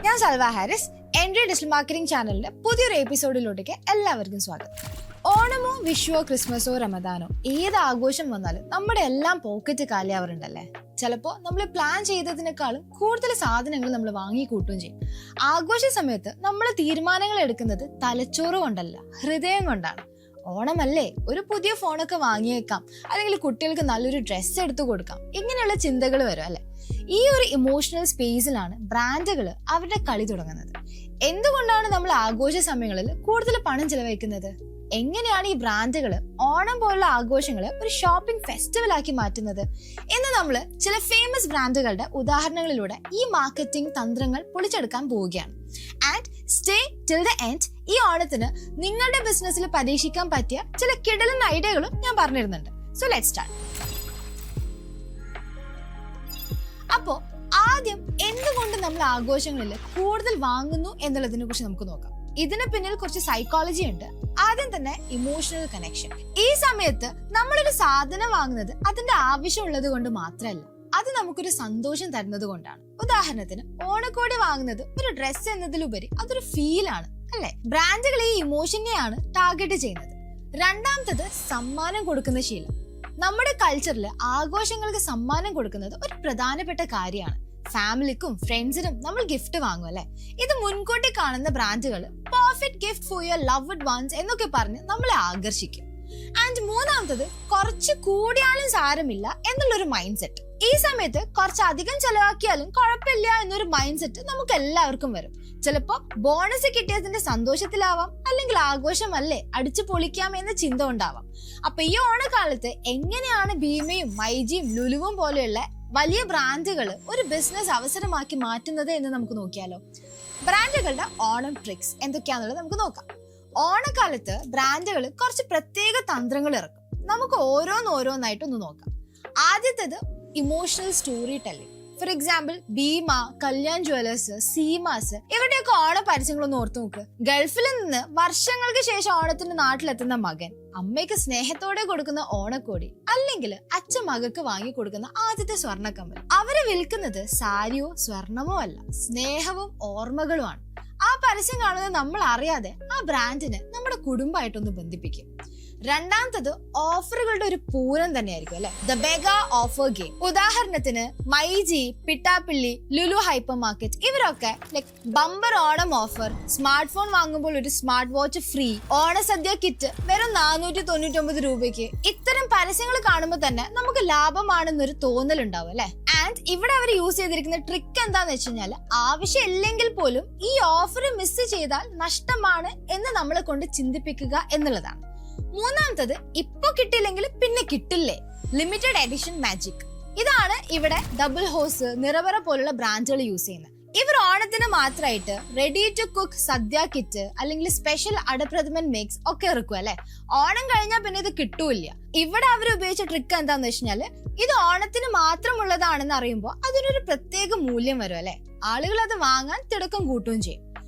ഞാൻ Salva Haris. Entri digital marketing ചാനലിന്റെ പുതിയൊരു എപ്പിസോഡിലോട്ടേക്ക് എല്ലാവർക്കും സ്വാഗതം. ഓണമോ വിഷുവോ ക്രിസ്മസോ റമദാനോ ഏത് ആഘോഷം വന്നാലും നമ്മുടെ എല്ലാം പോക്കറ്റ് കാലിയാവാറുണ്ടല്ലേ. ചിലപ്പോൾ നമ്മൾ പ്ലാൻ ചെയ്തതിനേക്കാളും കൂടുതൽ സാധനങ്ങൾ നമ്മൾ വാങ്ങിക്കൂട്ടുകയും ചെയ്യും. ആഘോഷ സമയത്ത് നമ്മൾ തീരുമാനങ്ങൾ എടുക്കുന്നത് തലച്ചോറ് കൊണ്ടല്ല, ഹൃദയം കൊണ്ടാണ്. ഓണമല്ലേ, ഒരു പുതിയ ഫോണൊക്കെ വാങ്ങിയേക്കാം, അല്ലെങ്കിൽ കുട്ടികൾക്ക് നല്ലൊരു ഡ്രസ്സ് എടുത്തു കൊടുക്കാം, ഇങ്ങനെയുള്ള ചിന്തകൾ വരും അല്ലെ. ഈ ഒരു ഇമോഷണൽ സ്പേസിലാണ് ബ്രാൻഡുകൾ അവരുടെ കളി തുടങ്ങുന്നത്. എന്തുകൊണ്ടാണ് നമ്മൾ ആഘോഷ സമയങ്ങളിൽ കൂടുതൽ പണം ചെലവഴിക്കുന്നത്? എങ്ങനെയാണ് ഈ ബ്രാൻഡുകൾ ഓണം പോലുള്ള ആഘോഷങ്ങളെ ഒരു ഷോപ്പിംഗ് ഫെസ്റ്റിവൽ ആക്കി മാറ്റുന്നത് എന്ന് നമ്മൾ ചില ഫേമസ് ബ്രാൻഡുകളുടെ ഉദാഹരണങ്ങളിലൂടെ ഈ മാർക്കറ്റിംഗ് തന്ത്രങ്ങൾ പൊളിച്ചെടുക്കാൻ പോവുകയാണ്. And stay till the end. ഈ ഓണത്തിന് നിങ്ങളുടെ ബിസിനസ്സിൽ പരീക്ഷിക്കാൻ പറ്റിയ ചില കിടലൻ ഐഡിയകളും ഞാൻ പറഞ്ഞിരുന്നുണ്ട്. So let's start. അപ്പോ ആദ്യം എന്തുകൊണ്ട് നമ്മൾ ആഘോഷങ്ങളിൽ കൂടുതൽ വാങ്ങുന്നു എന്നുള്ളതിനെ കുറിച്ച് നമുക്ക് നോക്കാം. ഇതിന് പിന്നിൽ കുറച്ച് സൈക്കോളജി ഉണ്ട്. ആദ്യം തന്നെ ഇമോഷണൽ കണക്ഷൻ. ഈ സമയത്ത് നമ്മളൊരു സാധനം വാങ്ങുന്നത് അതിന്റെ ആവശ്യമുള്ളത് കൊണ്ട് മാത്രമല്ല, അത് നമുക്കൊരു സന്തോഷം തരുന്നത് കൊണ്ടാണ്. ഉദാഹരണത്തിന് ഓണക്കോടി വാങ്ങുന്നത് ഒരു ഡ്രസ്സ് എന്നതിലുപരി അതൊരു ഫീലാണ് അല്ലെ. ബ്രാൻഡുകൾ ഈ ഇമോഷനെയാണ് ടാർഗറ്റ് ചെയ്യുന്നത്. രണ്ടാമത്തത് സമ്മാനം കൊടുക്കുന്ന ശീലം. നമ്മുടെ കൾച്ചറിൽ ആഘോഷങ്ങൾക്ക് സമ്മാനം കൊടുക്കുന്നത് ഒരു പ്രധാനപ്പെട്ട കാര്യമാണ്. ഫാമിലിക്കും ഫ്രണ്ട്സിനും നമ്മൾ ഗിഫ്റ്റ് വാങ്ങും അല്ലെ. ഇത് മുൻകൂട്ടി കാണുന്ന ബ്രാൻഡുകൾ perfect gift for your loved once എന്നൊക്കെ പറഞ്ഞ് നമ്മളെ ആകർഷിക്കും. ആൻഡ് മൂന്നാമത്തത് കുറച്ച് കൂടിയാലും സാരമില്ല എന്നുള്ളൊരു മൈൻഡ് സെറ്റ്. ഈ സമയത്ത് കുറച്ച് അധികം ചെലവാക്കിയാലും കുഴപ്പമില്ല എന്നൊരു മൈൻഡ് സെറ്റ് നമുക്ക് എല്ലാവർക്കും വരും. ചിലപ്പോ ബോണസ് കിട്ടിയതിന്റെ സന്തോഷത്തിലാവാം, അല്ലെങ്കിൽ ആഘോഷമല്ലേ അടിച്ചു പൊളിക്കാം എന്ന ചിന്ത ഉണ്ടാവാം. അപ്പൊ ഈ ഓണക്കാലത്ത് എങ്ങനെയാണ് ഭീമയും മൈജിയും ലുലുവും പോലെയുള്ള വലിയ ബ്രാൻഡുകൾ ഒരു ബിസിനസ് അവസരമാക്കി മാറ്റുന്നത് എന്ന് നമുക്ക് നോക്കിയാലോ. ബ്രാൻഡുകളുടെ ഓണം ട്രിക്സ് എന്തൊക്കെയാണെന്നുള്ളത് നമുക്ക് നോക്കാം. ഓണക്കാലത്ത് ബ്രാൻഡുകൾ കുറച്ച് പ്രത്യേക തന്ത്രങ്ങൾ ഇറക്കും. നമുക്ക് ഓരോന്നായിട്ടൊന്ന് നോക്കാം. ആദ്യത്തേത് emotional story telling. For example Bhima, Kalyan jewellers, Seemas ഇവരുടെയൊക്കെ ഓണ പരസ്യങ്ങളൊന്ന് ഓർത്തു നോക്ക്. ഗൾഫിൽ നിന്ന് വർഷങ്ങൾക്ക് ശേഷം ഓണത്തിന് നാട്ടിലെത്തുന്ന മകൻ അമ്മയ്ക്ക് സ്നേഹത്തോടെ കൊടുക്കുന്ന ഓണക്കോടി, അല്ലെങ്കിൽ അച്ഛൻ മകൾക്ക് വാങ്ങി കൊടുക്കുന്ന ആദ്യത്തെ സ്വർണ്ണക്കമ്മൽ. അവരെ വിൽക്കുന്നത് സാരിയോ സ്വർണമോ അല്ല, സ്നേഹവും ഓർമ്മകളുമാണ്. ആ പരസ്യം കാണുന്നത് നമ്മൾ അറിയാതെ ആ ബ്രാൻഡിനെ നമ്മുടെ കുടുംബമായിട്ടൊന്ന് ബന്ധിപ്പിക്കും. രണ്ടാമത്തത് ഓഫറുകളുടെ ഒരു പൂരം തന്നെയായിരിക്കും അല്ലെ, ദ മെഗാ ഓഫർ ഗെയിം. ഉദാഹരണത്തിന് മൈജി, പിട്ടാപ്പിള്ളി, ലുലു ഹൈപ്പർ മാർക്കറ്റ് ഇവരൊക്കെ like bumper Onam offer, smart phone വാങ്ങുമ്പോൾ ഒരു സ്മാർട്ട് വാച്ച് ഫ്രീ, ഓണസദ്യ കിറ്റ് വെറും 499 രൂപയ്ക്ക്. ഇത്തരം പരസ്യങ്ങൾ കാണുമ്പോൾ തന്നെ നമുക്ക് ലാഭമാണെന്നൊരു തോന്നലുണ്ടാവും അല്ലെ. ആൻഡ് ഇവിടെ അവർ യൂസ് ചെയ്തിരിക്കുന്ന ട്രിക്ക് എന്താന്ന് വെച്ച് കഴിഞ്ഞാൽ, ആവശ്യമില്ലെങ്കിൽ പോലും ഈ ഓഫർ മിസ് ചെയ്താൽ നഷ്ടമാണ് എന്ന് നമ്മളെ കൊണ്ട് ചിന്തിപ്പിക്കുക എന്നുള്ളതാണ്. മൂന്നാമത്തത് ഇപ്പൊ കിട്ടിയില്ലെങ്കിൽ പിന്നെ കിട്ടില്ലേ, ലിമിറ്റഡ് എഡിഷൻ മാജിക്. ഇതാണ് ഇവിടെ ഡബിൾ ഹോസ്, നിറവറ പോലുള്ള ബ്രാൻഡുകൾ യൂസ് ചെയ്യുന്നത്. ഇവർ ഓണത്തിന് മാത്രമായിട്ട് ready to cook sadya kit, അല്ലെങ്കിൽ സ്പെഷ്യൽ അടപ്രഥമൻ മിക്സ് ഒക്കെ ഇറക്കും അല്ലെ. ഓണം കഴിഞ്ഞാൽ പിന്നെ ഇത് കിട്ടൂല്ല. ഇവിടെ അവർ ഉപയോഗിച്ച ട്രിക്ക് എന്താന്ന് വെച്ചാല്, ഇത് ഓണത്തിന് മാത്രമുള്ളതാണെന്ന് അറിയുമ്പോൾ അതിനൊരു പ്രത്യേക മൂല്യം വരും അല്ലെ. ആളുകൾ അത് വാങ്ങാൻ തിടുക്കം കൂട്ടുകയും ചെയ്യും.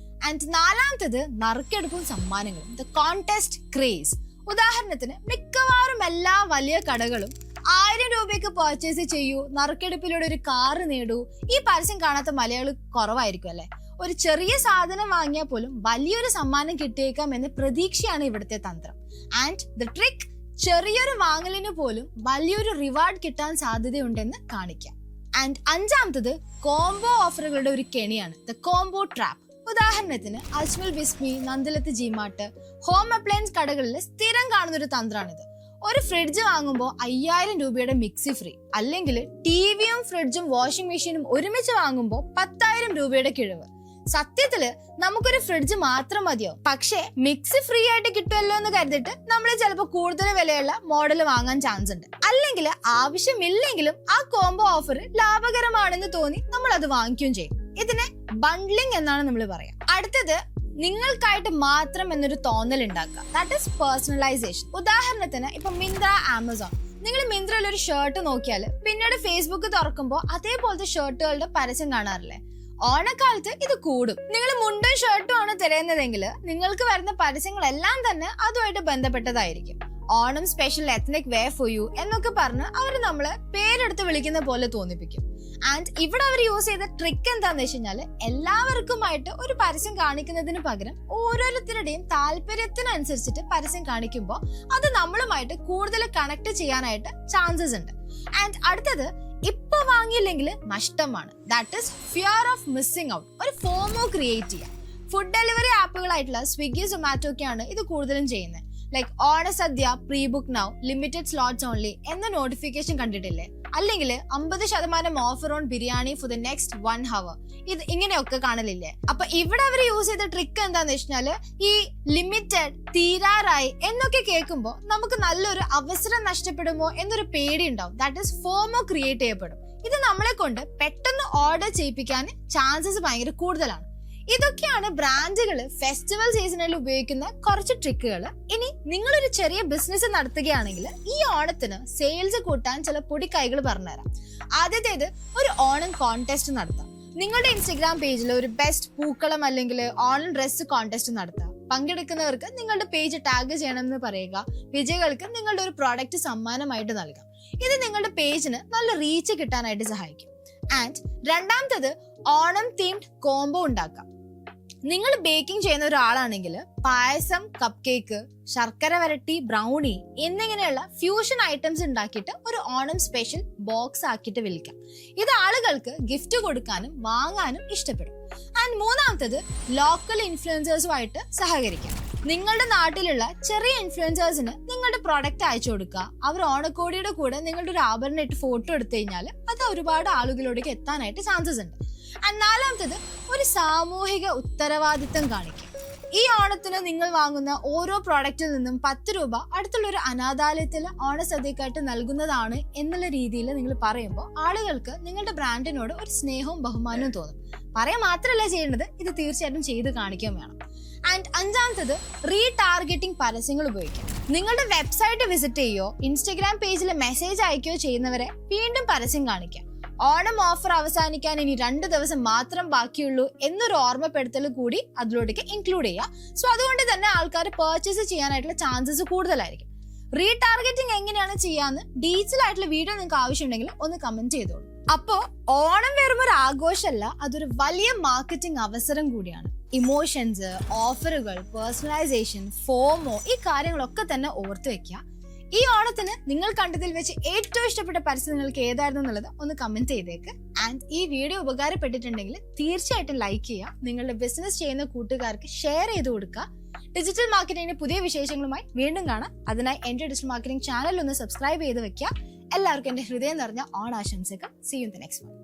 ആൻഡ് നാലാമത്തത് നറുക്കെടുപ്പും സമ്മാനങ്ങളും, ദ കോൺടെസ്റ്റ് ക്രേസ്. ഉദാഹരണത്തിന് മിക്കവാറും എല്ലാ വലിയ കടകളും 1000 രൂപയ്ക്ക് പർച്ചേസ് ചെയ്യൂ, നറുക്കെടുപ്പിലൂടെ ഒരു കാറ് നേടൂ. ഈ പരസ്യം കാണാത്ത മലയാളി കുറവായിരിക്കും അല്ലെ. ഒരു ചെറിയ സാധനം വാങ്ങിയാൽ പോലും വലിയൊരു സമ്മാനം കിട്ടിയേക്കാം എന്ന പ്രതീക്ഷയാണ് ഇവിടുത്തെ തന്ത്രം. ആൻഡ് ദ ട്രിക്ക്, ചെറിയൊരു വാങ്ങലിന് പോലും വലിയൊരു റിവാർഡ് കിട്ടാൻ സാധ്യതയുണ്ടെന്ന് കാണിക്കാം. ആൻഡ് അഞ്ചാമത്തത് കോംബോ ഓഫറുകളുടെ ഒരു കെണിയാണ്, ദ കോംബോ ട്രാപ്പ്. ഉദാഹരണത്തിന് അജ്മൽ ബിസ്മി, നന്ദലത്ത് ജിമാർട്ട്, ഹോം അപ്ലയൻസ് കടകളിൽ സ്ഥിരം കാണുന്ന ഒരു തന്ത്രമാണിത്. ഒരു ഫ്രിഡ്ജ് വാങ്ങുമ്പോൾ 5000 രൂപയുടെ മിക്സി ഫ്രീ, അല്ലെങ്കിൽ ടിവിയും ഫ്രിഡ്ജും വാഷിംഗ് മെഷീനും ഒരുമിച്ച് വാങ്ങുമ്പോൾ 10,000 രൂപയുടെ കിഴിവ്. സത്യത്തില് നമുക്കൊരു ഫ്രിഡ്ജ് മാത്രം മതിയോ, പക്ഷേ മിക്സി ഫ്രീ ആയിട്ട് കിട്ടുമല്ലോ എന്ന് കരുതിട്ട് നമ്മൾ ചിലപ്പോൾ കൂടുതൽ വിലയുള്ള മോഡൽ വാങ്ങാൻ ചാൻസ് ഉണ്ട്. അല്ലെങ്കിൽ ആവശ്യമില്ലെങ്കിലും ആ കോംബോ ഓഫർ ലാഭകരമാണെന്ന് തോന്നി നമ്മൾ അത് വാങ്ങിക്കുകയും ചെയ്യും. ഇതിനെ ബണ്ട്ലിംഗ് എന്നാണ് നമ്മൾ പറയാം. അടുത്തത് നിങ്ങൾക്കായിട്ട് മാത്രം എന്നൊരു തോന്നൽ ഉണ്ടാക്കുക, ദാറ്റ് ഈസ് പേഴ്സണലൈസേഷൻ. ഉദാഹരണത്തിന് ഇപ്പൊ മിന്ത്ര, ആമസോൺ. നിങ്ങൾ മിന്ത്രയിൽ ഒരു ഷർട്ട് നോക്കിയാൽ പിന്നീട് ഫേസ്ബുക്ക് തുറക്കുമ്പോൾ അതേപോലത്തെ ഷർട്ടുകളുടെ പരസ്യം കാണാറില്ലേ. ഓണക്കാലത്ത് ഇത് കൂടും. നിങ്ങൾ മുണ്ടും ഷർട്ടും ആണ് തിരയുന്നതെങ്കിൽ നിങ്ങൾക്ക് വരുന്ന പരസ്യങ്ങളെല്ലാം തന്നെ അതുമായിട്ട് ബന്ധപ്പെട്ടതായിരിക്കും. Onam special ethnic wear for you എന്നൊക്കെ പറഞ്ഞ് അവർ നമ്മളെ പേരെടുത്ത് വിളിക്കുന്ന പോലെ തോന്നിപ്പിക്കും. ആൻഡ് ഇവിടെ അവർ യൂസ് ചെയ്ത ട്രിക്ക് എന്താന്ന് വെച്ച് കഴിഞ്ഞാൽ എല്ലാവർക്കുമായിട്ട് ഒരു പരസ്യം കാണിക്കുന്നതിന് പകരം ഓരോരുത്തരുടെയും താല്പര്യത്തിനനുസരിച്ചിട്ട് പരസ്യം കാണിക്കുമ്പോൾ അത് നമ്മളുമായിട്ട് കൂടുതൽ കണക്ട് ചെയ്യാനായിട്ട് ചാൻസസ് ഉണ്ട്. ആൻഡ് അടുത്തത് ഇപ്പൊ വാങ്ങിയില്ലെങ്കിൽ നഷ്ടമാണ്. That is fear of missing out. ഒരു ഫോമോ ക്രിയേറ്റ് ചെയ്യാം. ഫുഡ് ഡെലിവറി ആപ്പുകളായിട്ടുള്ള സ്വിഗ്ഗി, സൊമാറ്റോ ഒക്കെയാണ് ഇത് കൂടുതലും ചെയ്യുന്നത്. ലൈക്ക് ഓണസദ്യ pre book now, limited slots only എന്ന നോട്ടിഫിക്കേഷൻ കണ്ടിട്ടില്ലേ? അല്ലെങ്കിൽ 50% offer on biryani for the next 1 hour. ഇത് ഇങ്ങനെയൊക്കെ കാണലില്ലേ? അപ്പൊ ഇവിടെ അവർ യൂസ് ചെയ്ത ട്രിക്ക് എന്താന്ന് വെച്ചാല് ഈ ലിമിറ്റഡ്, തീരാറായി എന്നൊക്കെ കേൾക്കുമ്പോൾ നമുക്ക് നല്ലൊരു അവസരം നഷ്ടപ്പെടുമോ എന്നൊരു പേടി ഉണ്ടാവും. ദാറ്റ് ഈസ് ഫോമോ ക്രിയേറ്റ് ചെയ്യപ്പെടും. ഇത് നമ്മളെ കൊണ്ട് പെട്ടെന്ന് ഓർഡർ ചെയ്യിപ്പിക്കാൻ ചാൻസസ് ഭയങ്കര കൂടുതലാണ്. ഇതൊക്കെയാണ് ബ്രാൻഡുകൾ ഫെസ്റ്റിവൽ സീസണിൽ ഉപയോഗിക്കുന്ന കുറച്ച് ട്രിക്കുകൾ. ഇനി നിങ്ങളൊരു ചെറിയ ബിസിനസ് നടത്തുകയാണെങ്കിൽ ഈ ഓണത്തിന് സെയിൽസ് കൂട്ടാൻ ചില പൊടിക്കൈകൾ പറഞ്ഞുതരാം. ആദ്യത്തേത്, ഒരു ഓണം കോൺടെസ്റ്റ് നടത്താം. നിങ്ങളുടെ ഇൻസ്റ്റഗ്രാം പേജിൽ ഒരു ബെസ്റ്റ് പൂക്കളം അല്ലെങ്കിൽ ഓണം ഡ്രസ് കോൺടെസ്റ്റ് നടത്താം. പങ്കെടുക്കുന്നവർക്ക് നിങ്ങളുടെ പേജ് ടാഗ് ചെയ്യണമെന്ന് പറയുക. വിജയികൾക്ക് നിങ്ങളുടെ ഒരു പ്രോഡക്റ്റ് സമ്മാനമായിട്ട് നൽകാം. ഇത് നിങ്ങളുടെ പേജിന് നല്ല റീച്ച് കിട്ടാനായിട്ട് സഹായിക്കും. ആൻഡ് രണ്ടാമത്തത്, ഓണം തീംഡ് കോംബോ ഉണ്ടാക്കാം. നിങ്ങൾ ബേക്കിംഗ് ചെയ്യുന്ന ഒരാളാണെങ്കിൽ പായസം, കപ്പ് കേക്ക്, ശർക്കര വരട്ടി, ബ്രൗണി എന്നിങ്ങനെയുള്ള ഫ്യൂഷൻ ഐറ്റംസ് ഉണ്ടാക്കിയിട്ട് ഒരു ഓണം സ്പെഷ്യൽ ബോക്സ് ആക്കിയിട്ട് വിൽക്കാം. ഇത് ആളുകൾക്ക് ഗിഫ്റ്റ് കൊടുക്കാനും വാങ്ങാനും ഇഷ്ടപ്പെടും. ആൻഡ് മൂന്നാമത്തത്, ലോക്കൽ ഇൻഫ്ലുവൻസേഴ്സുമായിട്ട് സഹകരിക്കാം. നിങ്ങളുടെ നാട്ടിലുള്ള ചെറിയ ഇൻഫ്ലുവൻസേഴ്സിന് നിങ്ങളുടെ പ്രൊഡക്റ്റ് അയച്ചു കൊടുക്കുക. അവർ ഓണക്കോടിയുടെ കൂടെ നിങ്ങളുടെ ഒരു ആഭരണം ഇട്ട് ഫോട്ടോ എടുത്തു കഴിഞ്ഞാൽ അത് ഒരുപാട് ആളുകളിലേക്ക് എത്താനായിട്ട് ചാൻസസ് ഉണ്ട്. ആൻഡ് നാലാമത്തത്, ഒരു സാമൂഹിക ഉത്തരവാദിത്തം കാണിക്കും. ഈ ഓണത്തിന് നിങ്ങൾ വാങ്ങുന്ന ഓരോ പ്രോഡക്റ്റിൽ നിന്നും 10 രൂപ അടുത്തുള്ള ഒരു അനാഥാലയത്തിൽ ഓണസദ്യക്കായിട്ട് നൽകുന്നതാണ് എന്നുള്ള രീതിയിൽ നിങ്ങൾ പറയുമ്പോൾ ആളുകൾക്ക് നിങ്ങളുടെ ബ്രാൻഡിനോട് ഒരു സ്നേഹവും ബഹുമാനവും തോന്നും. പറയാൻ മാത്രമല്ല ചെയ്യേണ്ടത്, ഇത് തീർച്ചയായിട്ടും ചെയ്ത് കാണിക്കാൻ വേണം. ആൻഡ് അഞ്ചാമത്തത്, റീടാർഗറ്റിംഗ് പരസ്യങ്ങൾ ഉപയോഗിക്കാം. നിങ്ങളുടെ വെബ്സൈറ്റ് വിസിറ്റ് ചെയ്യുകയോ ഇൻസ്റ്റഗ്രാം പേജിൽ മെസ്സേജ് അയക്കുകയോ ചെയ്യുന്നവരെ വീണ്ടും പരസ്യം കാണിക്കാം. ഓണം ഓഫർ അവസാനിക്കാൻ ഇനി 2 ദിവസം മാത്രം ബാക്കിയുള്ളൂ എന്നൊരു ഓർമ്മപ്പെടുത്തൽ കൂടി അതിലോട്ടേക്ക് ഇൻക്ലൂഡ് ചെയ്യുക. സോ അതുകൊണ്ട് തന്നെ ആൾക്കാർ പർച്ചേസ് ചെയ്യാനായിട്ടുള്ള ചാൻസസ് കൂടുതലായിരിക്കും. റീടാർഗറ്റിംഗ് എങ്ങനെയാണ് ചെയ്യാന്ന് ഡീറ്റെയിൽ ആയിട്ടുള്ള വീഡിയോ നിങ്ങൾക്ക് ആവശ്യമുണ്ടെങ്കിൽ ഒന്ന് കമന്റ് ചെയ്തോളൂ. അപ്പോ ഓണം വെറും ഒരു ആഘോഷമല്ല, അതൊരു വലിയ മാർക്കറ്റിംഗ് അവസരം കൂടിയാണ്. ഇമോഷൻസ്, ഓഫറുകൾ, പേഴ്സണലൈസേഷൻ, ഫോമോ, ഈ കാര്യങ്ങളൊക്കെ തന്നെ ഓർത്ത് വെക്കുക. ഈ ഓണത്തിന് നിങ്ങൾ കണ്ടതിൽ വെച്ച് ഏറ്റവും ഇഷ്ടപ്പെട്ട പരസ്യം നിങ്ങൾക്ക് ഏതായിരുന്നു എന്നുള്ളത് ഒന്ന് കമന്റ് ചെയ്തേക്ക്. ആൻഡ് ഈ വീഡിയോ ഉപകാരപ്പെട്ടിട്ടുണ്ടെങ്കിൽ തീർച്ചയായിട്ടും ലൈക്ക് ചെയ്യുക. നിങ്ങളുടെ ബിസിനസ് ചെയ്യുന്ന കൂട്ടുകാർക്ക് ഷെയർ ചെയ്ത് കൊടുക്കുക. ഡിജിറ്റൽ മാർക്കറ്റിംഗിന്റെ പുതിയ വിശേഷങ്ങളുമായി വീണ്ടും കാണാം. അതിനായി എന്റെ ഡിജിറ്റൽ മാർക്കറ്റിംഗ് ചാനൽ ഒന്ന് സബ്സ്ക്രൈബ് ചെയ്ത് വെക്കുക. എല്ലാവർക്കും എന്റെ ഹൃദയം നിറഞ്ഞ ഓണാശംസകൾ. See you in the next one.